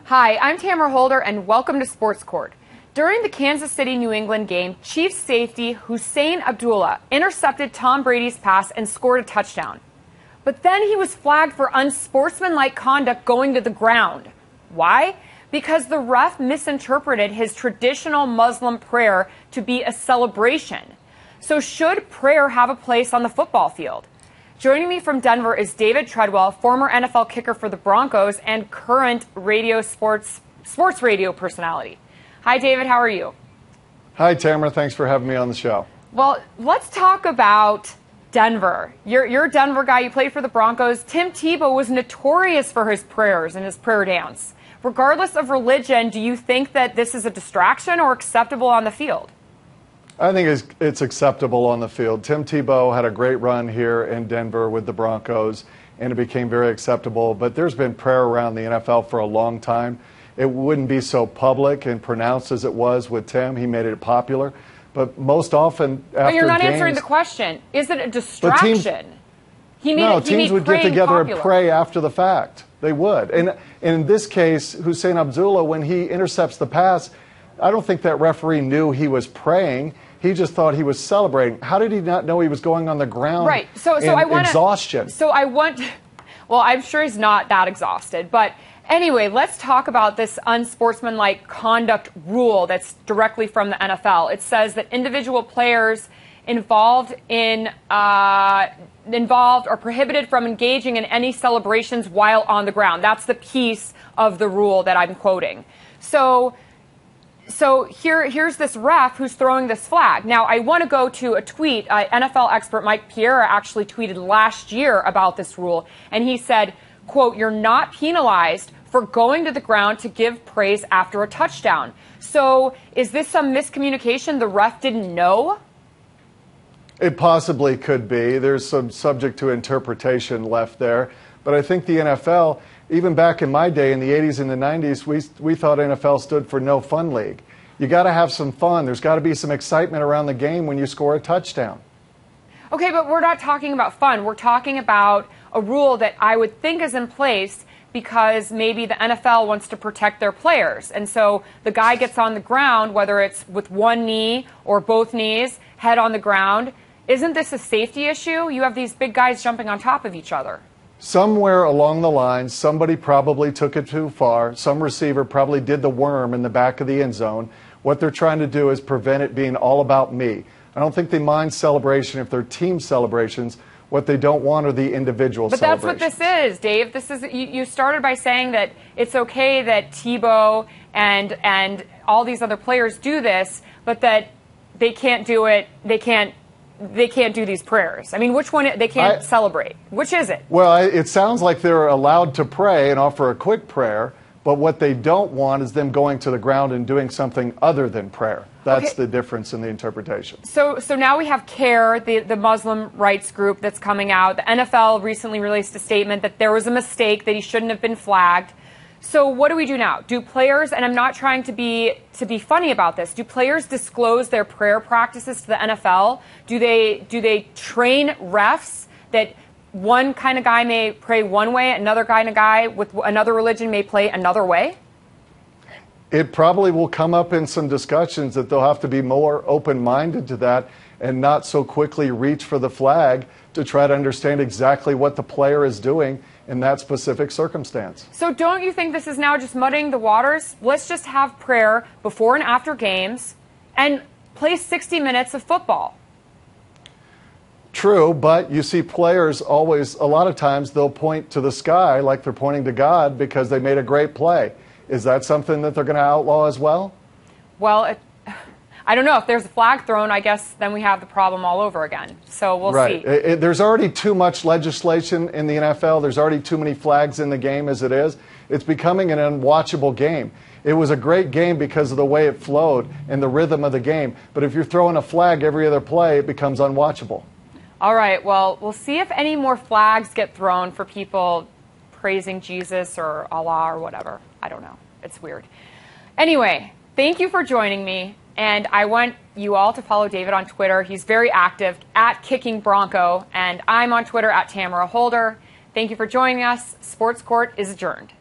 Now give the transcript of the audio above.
Hi, I'm Tamara Holder, and welcome to Sports Court. During the Kansas City-New England game, Chiefs safety Husain Abdullah intercepted Tom Brady's pass and scored a touchdown. But then he was flagged for unsportsmanlike conduct going to the ground. Why? Because the ref misinterpreted his traditional Muslim prayer to be a celebration. So should prayer have a place on the football field? Joining me from Denver is David Treadwell, former NFL kicker for the Broncos and current sports radio personality. Hi, David. How are you? Hi, Tamara. Thanks for having me on the show. Well, let's talk about Denver. You're a Denver guy. You played for the Broncos. Tim Tebow was notorious for his prayers and his prayer dance. Regardless of religion, do you think that this is a distraction or acceptable on the field? I think it's acceptable on the field. Tim Tebow had a great run here in Denver with the Broncos, and it became very acceptable. But there's been prayer around the NFL for a long time. It wouldn't be so public and pronounced as it was with Tim. He made it popular. But most often after But you're not games, answering the question. Is it a distraction? Teams would get together and pray after the fact. They would. And in this case, Husain Abdullah, when he intercepts the pass, I don't think that referee knew he was praying. He just thought he was celebrating. How did he not know he was going on the ground exhaustion? Well, I'm sure he's not that exhausted. But anyway, let's talk about this unsportsmanlike conduct rule that's directly from the NFL. It says that individual players involved are prohibited from engaging in any celebrations while on the ground. That's the piece of the rule that I'm quoting. So here's this ref who's throwing this flag. Now, I want to go to a tweet. NFL expert Mike Pierre actually tweeted last year about this rule, and he said, quote, "You're not penalized for going to the ground to give praise after a touchdown." So is this some miscommunication? The ref didn't know? It possibly could be. There's some subject to interpretation left there. But I think the NFL, even back in my day in the 80s and the 90s, we thought NFL stood for no fun league. You got to have some fun. There's got to be some excitement around the game when you score a touchdown. Okay, but we're not talking about fun. We're talking about a rule that I would think is in place because maybe the NFL wants to protect their players. And so the guy gets on the ground, whether it's with one knee or both knees, head on the ground. Isn't this a safety issue? You have these big guys jumping on top of each other. Somewhere along the line, somebody probably took it too far. Some receiver probably did the worm in the back of the end zone. What they're trying to do is prevent it being all about me. I don't think they mind celebration if they're team celebrations. What they don't want are the individual celebrations. But that's what this is, Dave. This is you started by saying that it's okay that Tebow and all these other players do this, but that they can't do it. They can't do these prayers. I mean, which one they can't celebrate? Which is it? Well, it sounds like they're allowed to pray and offer a quick prayer, but what they don't want is them going to the ground and doing something other than prayer. That's the difference in the interpretation. So now we have CARE, the Muslim rights group that's coming out. The NFL recently released a statement that there was a mistake, that he shouldn't have been flagged. So what do we do now? Do players, and I'm not trying to be funny about this, do players disclose their prayer practices to the NFL? Do they train refs that one kind of guy may pray one way, another kind of guy with another religion may play another way? It probably will come up in some discussions that they'll have to be more open-minded to that and not so quickly reach for the flag to try to understand exactly what the player is doing in that specific circumstance. So don't you think this is now just muddying the waters? Let's just have prayer before and after games and play 60 minutes of football. True, but you see players always, a lot of times they'll point to the sky like they're pointing to God because they made a great play. Is that something that they're going to outlaw as well? Well, I don't know. If there's a flag thrown, I guess then we have the problem all over again. So we'll see. There's already too much legislation in the NFL. There's already too many flags in the game as it is. It's becoming an unwatchable game. It was a great game because of the way it flowed and the rhythm of the game. But if you're throwing a flag every other play, it becomes unwatchable. All right. Well, we'll see if any more flags get thrown for people praising Jesus or Allah or whatever. I don't know. It's weird. Anyway, thank you for joining me. And I want you all to follow David on Twitter. He's very active, at Kicking Bronco. And I'm on Twitter, at Tamara Holder. Thank you for joining us. Sports Court is adjourned.